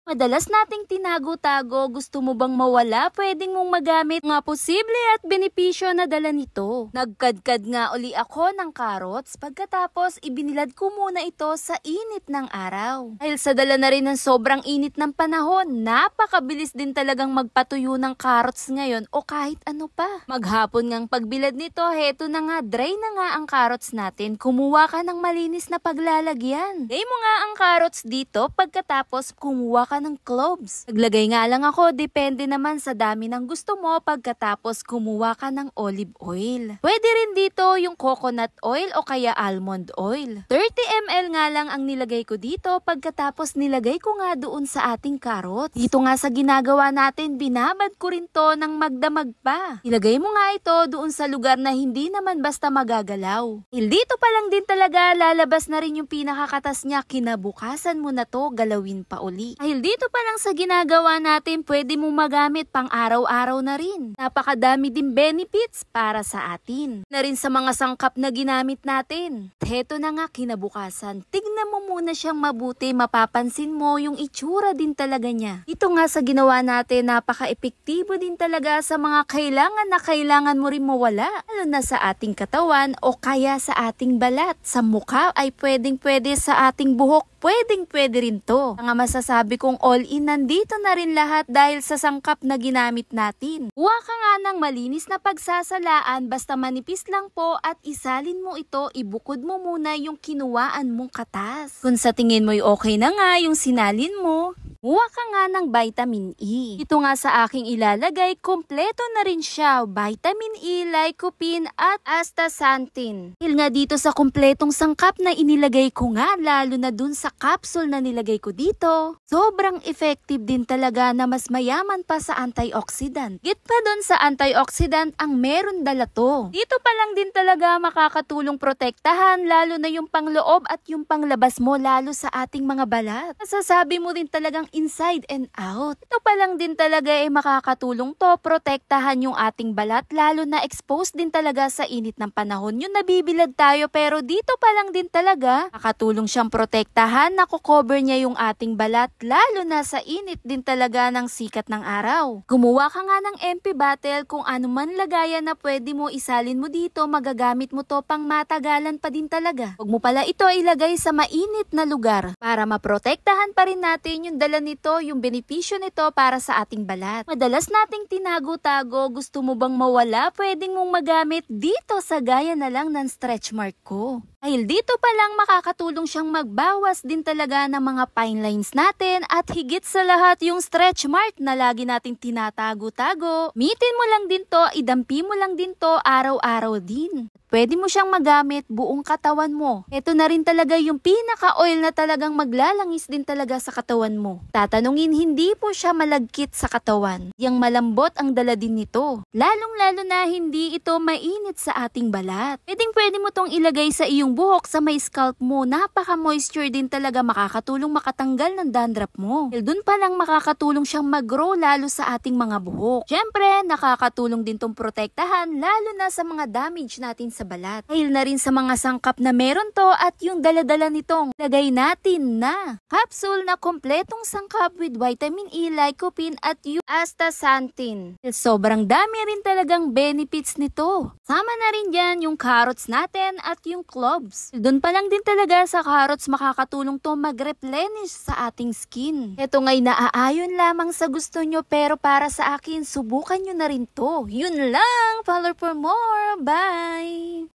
Madalas nating tinago-tago, gusto mo bang mawala? Pwedeng mong magamit nga posible at benepisyo na dala nito. Nagkadkad nga uli ako ng carrots pagkatapos ibinilad ko muna ito sa init ng araw. Dahil sa dala na rin ng sobrang init ng panahon, napakabilis din talagang magpatuyo ng carrots ngayon o kahit ano pa. Maghapon ngang pagbilad nito, heto na nga, dry na nga ang carrots natin. Kumuha ka ng malinis na paglalagyan. Lagay mo nga ang carrots dito pagkatapos kumuha ka ng cloves. Naglagay nga lang ako, depende naman sa dami ng gusto mo pagkatapos kumuha ka ng olive oil. Pwede rin dito yung coconut oil o kaya almond oil. 30 ml nga lang ang nilagay ko dito pagkatapos nilagay ko nga doon sa ating carrots. Dito nga sa ginagawa natin, binabad ko rin to ng magdamag pa. Ilagay mo nga ito doon sa lugar na hindi naman basta magagalaw. Dito pa lang din talaga lalabas na rin yung pinakakatas niya, kinabukasan mo na to galawin pa uli. Dito pa lang sa ginagawa natin, pwede mong magamit pang araw-araw na rin. Napakadami din benefits para sa atin. Na rin sa mga sangkap na ginamit natin. Heto na nga kinabukasan. Tignan mo muna siyang mabuti, mapapansin mo yung itsura din talaga niya. Ito nga sa ginawa natin, napaka-epektibo din talaga sa mga kailangan na kailangan mo rin mawala. Lalo na sa ating katawan o kaya sa ating balat. Sa mukha ay pwedeng-pwede, sa ating buhok pwedeng-pwede rin to. Nga masasabi kong all-in, nandito na rin lahat dahil sa sangkap na ginamit natin. Huwag ka nga ng malinis na pagsasalaan, basta manipis lang po at isalin mo ito, ibukod mo muna yung kinuwaan mong katas. Kung sa tingin mo'y okay na nga yung sinalin mo, huwag ka nga ng vitamin E. Ito nga sa aking ilalagay, kompleto na rin siya. Vitamin E, lycopene at astaxanthin. Dahil nga dito sa kompletong sangkap na inilagay ko nga, lalo na dun sa capsule na nilagay ko dito, sobrang effective din talaga na mas mayaman pa sa antioxidant. Git pa dun sa antioxidant ang meron dala to. Dito pa lang din talaga makakatulong protektahan lalo na yung pangloob at yung panglabas mo lalo sa ating mga balat. Masasabi mo din talagang inside and out. Ito pa lang din talaga makakatulong to protektahan yung ating balat lalo na exposed din talaga sa init ng panahon. Yung nabibilad tayo pero dito pa lang din talaga makakatulong siyang protektahan, nako-cover niya yung ating balat lalo na sa init din talaga ng sikat ng araw. Gumawa ka nga ng MP bottle kung ano man lagayan na pwede mo isalin mo dito, magagamit mo to pang matagalan pa din talaga. Huwag mo pala ito ilagay sa mainit na lugar para maprotektahan pa rin natin yung dala nito, yung benepisyo nito para sa ating balat. Madalas nating tinago-tago, gusto mo bang mawala? Pwedeng mong magamit dito sa gaya na lang ng stretch mark ko. Dahil dito pa lang makakatulong siyang magbawas din talaga ng mga fine lines natin at higit sa lahat yung stretch mark na lagi nating tinatago-tago. Mitin mo lang din to, idampi mo lang din to araw-araw din. Pwede mo siyang magamit buong katawan mo. Ito na rin talaga yung pinaka-oil na talagang maglalangis din talaga sa katawan mo. Tatanungin, hindi po siya malagkit sa katawan. Yang malambot ang dala din nito. Lalong-lalo na hindi ito mainit sa ating balat. Pwede mo tong ilagay sa iyong buhok, sa may scalp mo. Napaka-moisture din talaga, makakatulong makatanggal ng dandruff mo. Doon pa lang makakatulong siyang mag-grow lalo sa ating mga buhok. Siyempre, nakakatulong din tong protektahan lalo na sa mga damage natin sa balat. Dahil na rin sa mga sangkap na meron to at yung dala-dala nitong lagay natin na capsule na kompletong sangkap with vitamin E, lycopene at yung astaxanthin. Sobrang dami rin talagang benefits nito. Sama na rin dyan yung carrots natin at yung cloves. Doon pa lang din talaga sa carrots makakatulong to mag-replenish sa ating skin. Ito nga'y naaayon lamang sa gusto nyo pero para sa akin, subukan nyo na rin to. Yun lang! Follow for more! Bye!